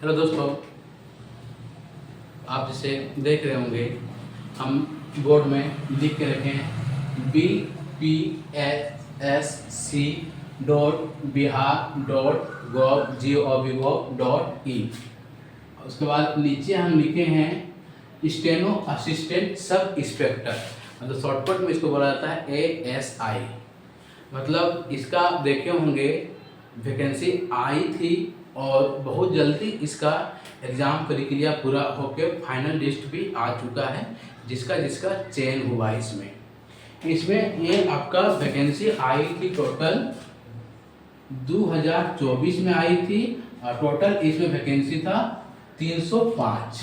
Hello दोस्तों, आप जिसे देख रहे होंगे हम बोर्ड में लिख के रखे हैं bpsc.bihar.gov.in। उसके बाद नीचे हम लिखे हैं स्टेनो असिस्टेंट सब इंस्पेक्टर, मतलब शॉर्टकट में इसको बोला जाता है ASI। मतलब इसका आप देखे होंगे वैकेंसी आई थी और बहुत जल्दी इसका एग्ज़ाम प्रक्रिया पूरा होकर फाइनल लिस्ट भी आ चुका है, जिसका जिसका चयन हुआ इसमें ये आपका वैकेंसी आई थी टोटल 2024 में आई थी और टोटल इसमें वैकेंसी था 305।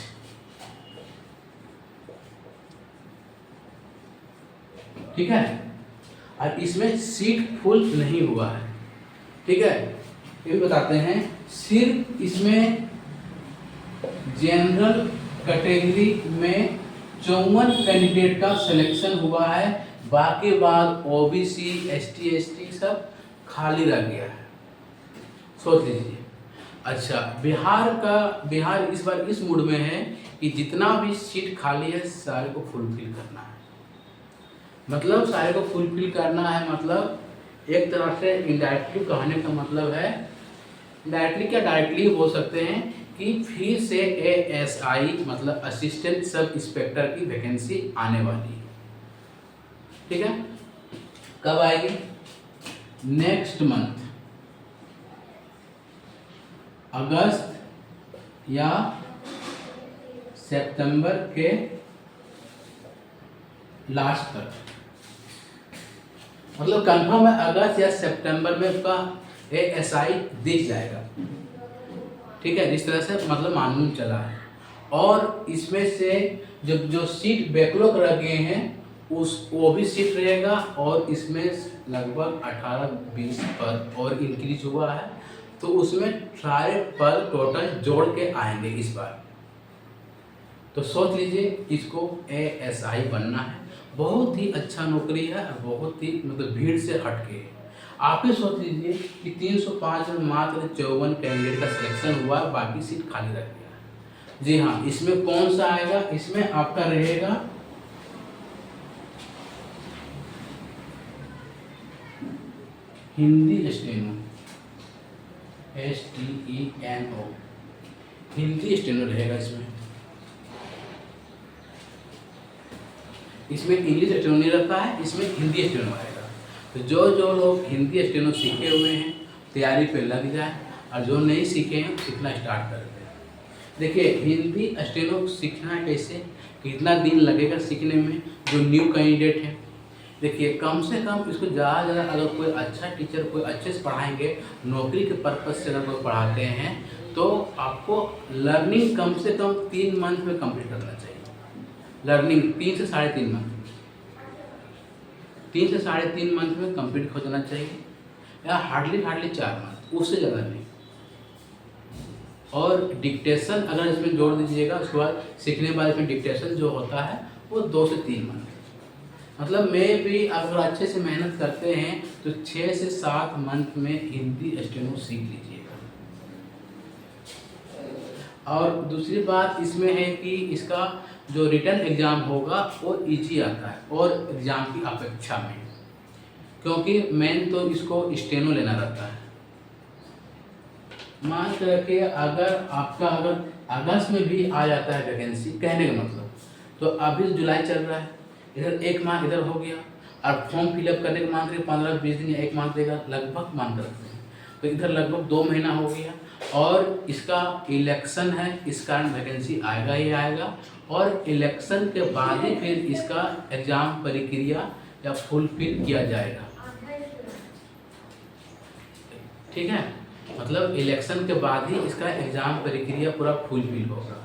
ठीक है, और इसमें सीट फुल नहीं हुआ है। ठीक है, ये बताते हैं सिर्फ इसमें जनरल कैटेगरी में 54 कैंडिडेट का सिलेक्शन हुआ है, बाकी बाद OBC ST ST सब खाली रह गया है। सोच लीजिए। अच्छा, बिहार इस बार इस मूड में है कि जितना भी सीट खाली है सारे को फुलफिल करना है। मतलब सारे को फुलफिल करना है, मतलब एक तरह से इनडायरेक्टली कहने का मतलब है, डायरेक्टली क्या डायरेक्टली बोल सकते हैं कि फिर से ASI मतलब असिस्टेंट सब इंस्पेक्टर की वैकेंसी आने वाली है। ठीक है, कब आएगी? नेक्स्ट मंथ, अगस्त या सितंबर के लास्ट तक, मतलब कंफर्म है अगस्त या सितंबर में का ASI दिख जाएगा। ठीक है, जिस तरह से मतलब मालूम चला है। और इसमें से जो सीट बैकलॉग रह गए हैं वो भी सीट रहेगा, और इसमें लगभग 18-20 पर और इंक्रीज हुआ है, तो उसमें सारे पर टोटल जोड़ के आएंगे इस बार। तो सोच लीजिए इसको ASI बनना है। बहुत ही अच्छा नौकरी है, बहुत ही मतलब भीड़ से हटके है। आप ही सोच लीजिए कि 305 में मात्र 54 कैंडिडेट का सिलेक्शन हुआ, बाकी सीट खाली रह गया है। जी हाँ, इसमें कौन सा आएगा? इसमें आपका रहेगा Hindi steno, STENO, Hindi steno रहेगा इसमें इंग्लिश स्टेनो नहीं रहता है, इसमें हिंदी स्टेनो आएगा। तो जो लोग हिंदी स्टेनो सीखे हुए हैं तैयारी पे लग जाए, और जो नहीं सीखे हैं सीखना स्टार्ट कर दें। देखिए हिंदी स्टेनो सीखना है कैसे, कितना दिन लगेगा सीखने में, जो न्यू कैंडिडेट है। देखिए कम से कम इसको ज़्यादा अगर कोई अच्छा टीचर कोई अच्छे से पढ़ाएंगे, नौकरी के पर्पज़ से अगर कोई पढ़ाते हैं, तो आपको लर्निंग कम से कम 3 मंथ में कंप्लीट करना चाहिए। लर्निंग 3 से 3.5 मंथ, 3 से 3.5 मंथ में कंप्लीट हो जाना चाहिए, या हार्डली 4 मंथ, उससे ज़्यादा नहीं। और डिक्टेशन अगर इसमें जोड़ दीजिएगा, उसके बाद सीखने के बाद इसमें डिक्टेशन जो होता है वो 2 से 3 मंथ। मतलब मैं भी अगर अच्छे से मेहनत करते हैं तो 6 से 7 मंथ में हिंदी स्टेनो सीख लीजिएगा। और दूसरी बात इसमें है कि इसका जो रिटन एग्ज़ाम होगा वो इजी आता है और एग्ज़ाम की अपेक्षा में, क्योंकि मेन तो इसको स्टेनो लेना रहता है। मान कर के अगर अगस्त में भी आ जाता है वैकेंसी, कहने का मतलब, तो अभी जुलाई चल रहा है, इधर 1 माह इधर हो गया, और फॉर्म फिलअप करने के मान के 15-20 दिन या 1 माह देगा, लगभग मान कर रखते हैं, तो इधर लगभग 2 महीना हो गया। और इसका इलेक्शन है, इस कारण वैकेंसी आएगा ही आएगा, और इलेक्शन के बाद ही फिर इसका एग्ज़ाम प्रक्रिया या फुलफिल किया जाएगा। ठीक है, मतलब इलेक्शन के बाद ही इसका एग्ज़ाम प्रक्रिया पूरा फुलफिल होगा।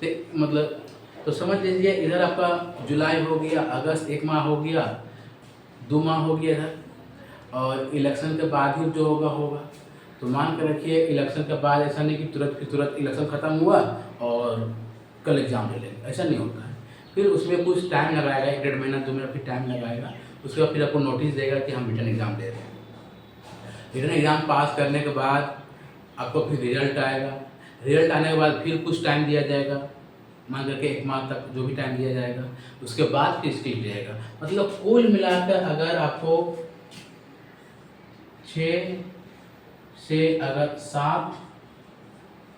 तो मतलब तो समझ लीजिए इधर आपका जुलाई हो गया, अगस्त 1 माह हो गया, 2 माह हो गया इधर, और इलेक्शन के बाद ही जो होगा। तो मान कर रखिए इलेक्शन के बाद ऐसा नहीं कि तुरंत इलेक्शन ख़त्म हुआ और कल एग्ज़ाम ले लेंगे, ऐसा नहीं होता है। फिर उसमें कुछ टाइम लगाएगा, 1-1.5 महीना 2 महीना फिर टाइम लगाएगा। उसके बाद फिर आपको नोटिस देगा कि हम रिटन एग्ज़ाम दे रहे हैं। रिटन एग्ज़ाम पास करने के बाद आपको फिर रिजल्ट आएगा। रिजल्ट आने के बाद फिर कुछ टाइम दिया जाएगा, मान करके 1 माह तक जो भी टाइम दिया जाएगा, उसके बाद फिर स्किल रहेगा। मतलब कुल मिलाकर अगर आपको 6 से अगर 7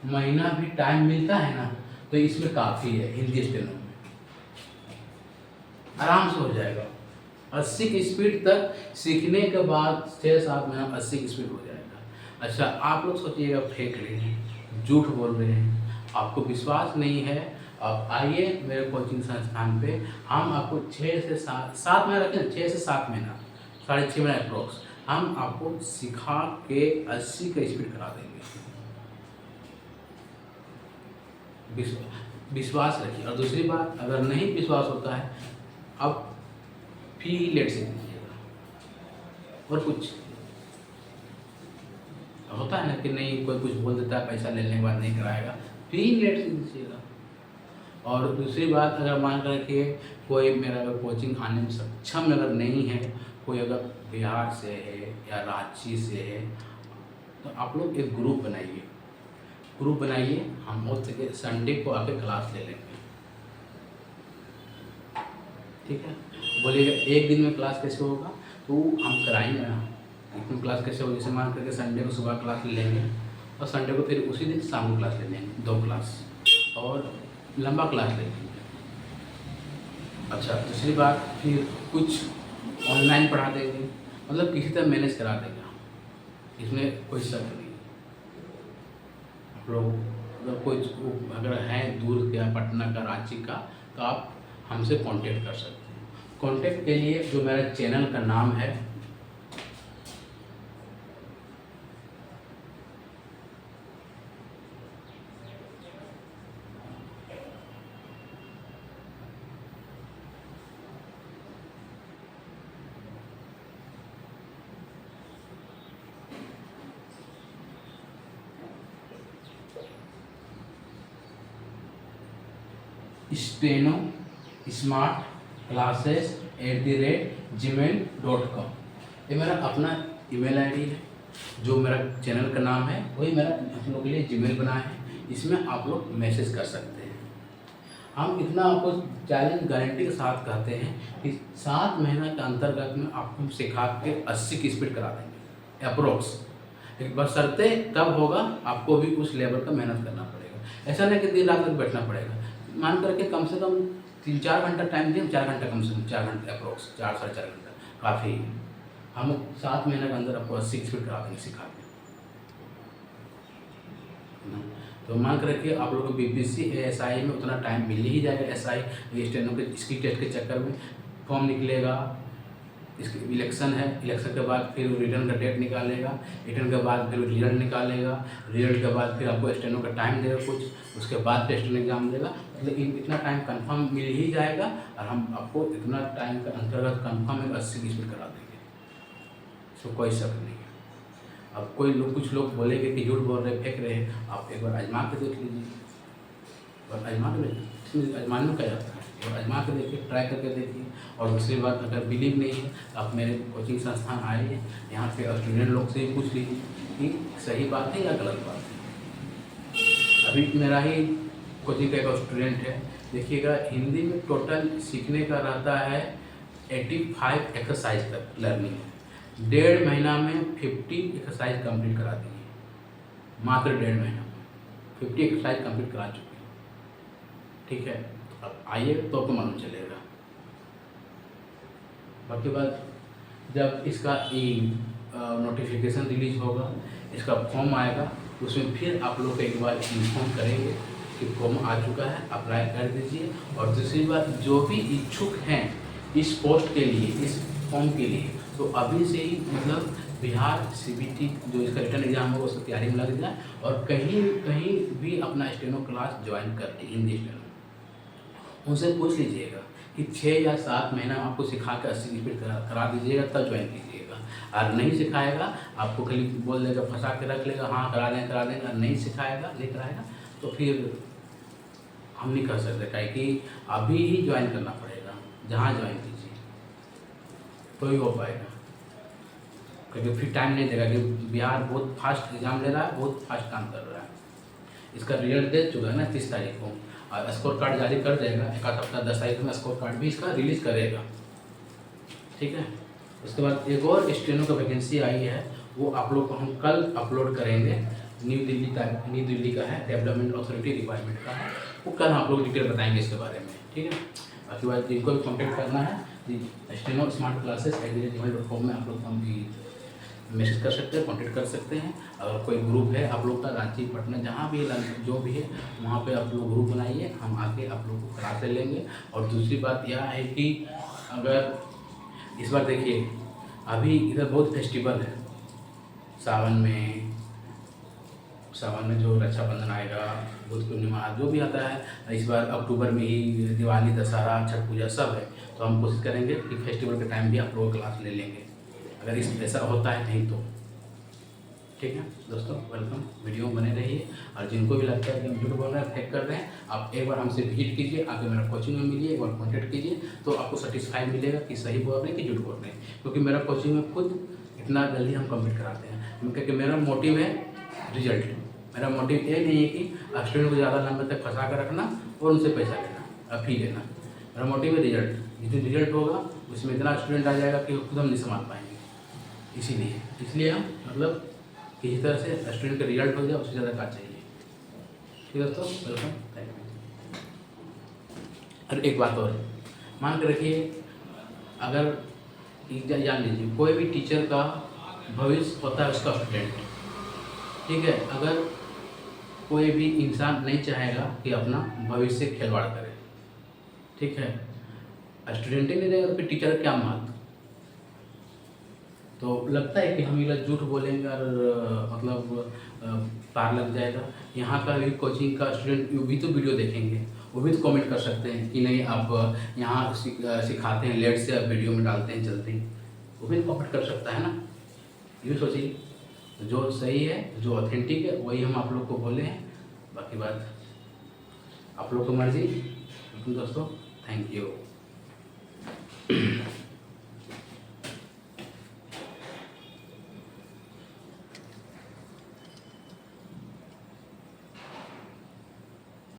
महीना भी टाइम मिलता है ना, तो इसमें काफ़ी है। हिंदी स्टेनो में आराम से हो जाएगा। 80 की स्पीड तक सीखने के बाद 6-7 महीना 80 की स्पीड हो जाएगा। अच्छा, आप लोग सोचिएगा फेंक रहे हैं, झूठ बोल रहे हैं, आपको विश्वास नहीं है, आप आइए मेरे कोचिंग संस्थान पे। हम आपको 6 से 7 महीना रखें, 6 से 7 महीना, 6.5 महीना अप्रोक्स, हम आपको सिखा के 80 का स्पीड करा देंगे। विश्वास रखिए। और दूसरी बात, अगर नहीं विश्वास होता है, अब फी लेट से दीजिएगा, और कुछ होता है ना कि नहीं, कोई कुछ बोल देता है, पैसा लेने के बाद नहीं कराएगा, फी लेट से दीजिएगा। और दूसरी बात, अगर मान कर के कोई मेरा अगर कोचिंग आने में सक्षम अगर नहीं है, कोई अगर बिहार से है या रांची से है, तो आप लोग एक ग्रुप बनाइए, हम हो सके संडे को आके क्लास ले लेंगे, ठीक है। बोलिएगा एक दिन में क्लास कैसे होगा, तो हम कराएंगे ना, एक दिन क्लास कैसे होगी, जैसे मान करके संडे को सुबह क्लास ले लेंगे और संडे को फिर उसी दिन शाम को क्लास ले लेंगे, 2 क्लास, और लंबा क्लास ले लेंगे। अच्छा, दूसरी बात, फिर कुछ ऑनलाइन पढ़ा देंगे, मतलब किसी तरह मैनेज करा देंगे, इसमें कोई शक नहीं। आप लोग अगर कोई अगर हैं दूर का, पटना का, रांची का, तो आप हमसे कांटेक्ट कर सकते हैं। कांटेक्ट के लिए जो मेरा चैनल का नाम है, स्टेनो स्मार्ट क्लासेस @gmail.com, ये मेरा अपना ईमेल आईडी है। जो मेरा चैनल का नाम है वही मेरा हम लोग के लिए जीमेल बना है, इसमें आप लोग मैसेज कर सकते हैं। हम इतना आपको चैलेंज गारंटी के साथ कहते हैं कि 7 महीना के अंतर्गत में आपको सिखा के 80 की स्पीड करा देंगे अप्रोक्स। एक बार शर्ते कब होगा, आपको भी उस लेवल का मेहनत करना पड़ेगा। ऐसा नहीं कि दिन रात तक बैठना पड़ेगा, मान करके कम से कम 3-4 घंटा टाइम दिए, 4 घंटा, कम से कम 4 घंटे अप्रोक्स, 4-4.5 घंटा काफ़ी है। हम 7 महीने के अंदर आपको 80 की स्पीड करा देंगे सिखा के। तो मान कर रखिए आप लोग को बीपीएससी एएसआई में उतना टाइम मिल ही जाएगा। एसआई स्टेनो के स्किल टेस्ट के चक्कर में फॉर्म निकलेगा, इसके इलेक्शन है, इलेक्शन के बाद फिर रिटर्न का डेट निकालेगा, रिटर्न के बाद फिर रिजल्ट निकालेगा, रिजल्ट के बाद फिर आपको स्टेनो का टाइम देगा कुछ, उसके बाद टेस्ट एग्जाम देगा। मतलब इतना टाइम कंफर्म मिल ही जाएगा, और हम आपको इतना टाइम के अंतर्गत कंफर्म 80 की स्पीड करा देंगे, इसमें कोई शक नहीं है। अब कोई लोग, कुछ लोग बोलेंगे कि झूठ बोल रहे, फेंक रहे हैं, आप एक बार आजमा के देख लीजिए, और आजमा के देखिए, इसमें आजमाने में क्या जाता है, और आजमा के देखिए, ट्राई करके देखिए। और दूसरी बात, अगर बिलीव नहीं है तो आप मेरे कोचिंग संस्थान आइए, यहाँ पे स्टूडेंट लोग से ही पूछ लीजिए कि सही बात है या गलत बात है। अभी मेरा ही कोचिंग का एक स्टूडेंट है, देखिएगा हिंदी में टोटल सीखने का रहता है 85 एक्सरसाइज तक लर्निंग है। 1.5 महीना में 50 एक्सरसाइज कंप्लीट करा दी है, मात्र 1.5 महीना में 50 एक्सरसाइज कंप्लीट करा चुके हैं, ठीक है। अब आइए तो आपको मालूम चलेगा। बाकी बात, जब इसका नोटिफिकेशन रिलीज होगा, इसका फॉर्म आएगा, उसमें फिर आप लोग एक बार इन्फॉर्म करेंगे कि फॉर्म आ चुका है, अप्लाई कर दीजिए। और दूसरी बात, जो भी इच्छुक हैं इस पोस्ट के लिए, इस फॉर्म के लिए, तो अभी से ही मतलब बिहार सीबीटी जो इसका रिटर्न एग्जाम होगा उसकी तैयारी में लग जाए, और कहीं भी अपना स्टेनो क्लास ज्वाइन कर ली, हिंदी स्टेनो। उनसे पूछ लीजिएगा कि 6 या 7 महीना आपको सिखा के 80 की स्पीड करा दीजिएगा, तब ज्वाइन कीजिएगा। और नहीं सिखाएगा, आपको खाली बोल देगा, फंसा के रख लेगा, हाँ करा देंगे, नहीं सिखाएगा, नहीं कराएगा, तो फिर हम नहीं कर सकते, क्या कि अभी ही ज्वाइन करना पड़ेगा, जहाँ ज्वाइन कीजिए तो ही हो पाएगा। क्योंकि फिर टाइम नहीं देगा, कि बिहार बहुत फास्ट एग्जाम ले रहा है, बहुत फास्ट काम कर रहा है, इसका रिजल्ट दे चुका है ना 30 तारीख को, और स्कोर कार्ड जारी कर देगा एक आध हफ्ता, 10 तारीख में स्कोर कार्ड भी इसका रिलीज़ करेगा। ठीक है, उसके बाद एक और स्टेनो का वैकेंसी आई है, वो आप लोग को हम कल अपलोड करेंगे। न्यू दिल्ली का है, डेवलपमेंट अथॉरिटी डिपार्टमेंट का है, वो कल आप लोग डिटेल बताएंगे इसके बारे में। ठीक है, बाकी बात जिनको भी कॉन्टेक्ट करना है स्टेनो स्मार्ट क्लासेस @gmail.com में आप लोग हम भी मैसेज कर सकते हैं, कॉन्टेक्ट कर सकते हैं। अगर कोई ग्रुप है आप लोग का रांची पटना जहाँ भी जो भी है वहाँ पे आप लोग ग्रुप बनाइए, हम आके आप लोग को क्लास ले लेंगे। और दूसरी बात यह है कि अगर इस बार देखिए अभी इधर बहुत फेस्टिवल है, सावन में जो रक्षाबंधन आएगा, बुद्ध पूर्णिमा जो भी आता है, इस बार अक्टूबर में ही दिवाली, दशहरा, छठ पूजा सब है। तो हम कोशिश करेंगे कि फेस्टिवल के टाइम भी आप लोग क्लास ले लेंगे, अगर इस ऐसा होता है नहीं तो। ठीक है दोस्तों, वेलकम, वीडियो बने रहिए। और जिनको भी लगता है कि हम झूठ बोल रहे हैं, फेक कर रहे हैं, आप एक बार हमसे विजिट कीजिए, आके मेरा कोचिंग में मिलिए, एक बार कॉन्टेक्ट कीजिए, तो आपको सेटिस्फाई मिलेगा कि सही बोल रहे हैं कि झूठ बोल रहे हैं। क्योंकि मेरा कोचिंग में खुद इतना जल्दी हम कंप्लीट कराते हैं, क्योंकि मेरा मोटिव है रिजल्ट। मेरा मोटिव ये नहीं है कि स्टूडेंट को ज़्यादा लंबे तक फंसा कर रखना और उनसे पैसा लेना, फी लेना। मेरा मोटिव है रिजल्ट, जितनी रिजल्ट होगा उसमें इतना स्टूडेंट आ जाएगा कि खुद हम नहीं संभाल पाएंगे। इसलिए हम मतलब किसी तरह से स्टूडेंट का रिजल्ट हो जाए, उससे ज़्यादा क्या चाहिए। ठीक है दोस्तों, वेलकम, थैंक यू। और एक बात और मान के रखिए, अगर जान लीजिए कोई भी टीचर का भविष्य होता है उसका स्टूडेंट। ठीक है, अगर कोई भी इंसान नहीं चाहेगा कि अपना भविष्य खिलवाड़ करे, ठीक है, स्टूडेंट ही नहीं रहेगा तो फिर टीचर का क्या महत्व। तो लगता है कि हम ये झूठ बोलेंगे और मतलब पार लग जाएगा। यहाँ का भी कोचिंग का स्टूडेंट भी तो वीडियो देखेंगे, वो भी तो कमेंट कर सकते हैं कि नहीं आप यहाँ सिखाते हैं लेट से, आप वीडियो में डालते हैं चलते हैं, वो भी तो कमेंट कर सकता है ना। ये सोचिए, जो सही है, जो ऑथेंटिक है वही हम आप लोग को बोले हैं, बाकी बात आप लोग को मर्जी। दोस्तों, थैंक यू।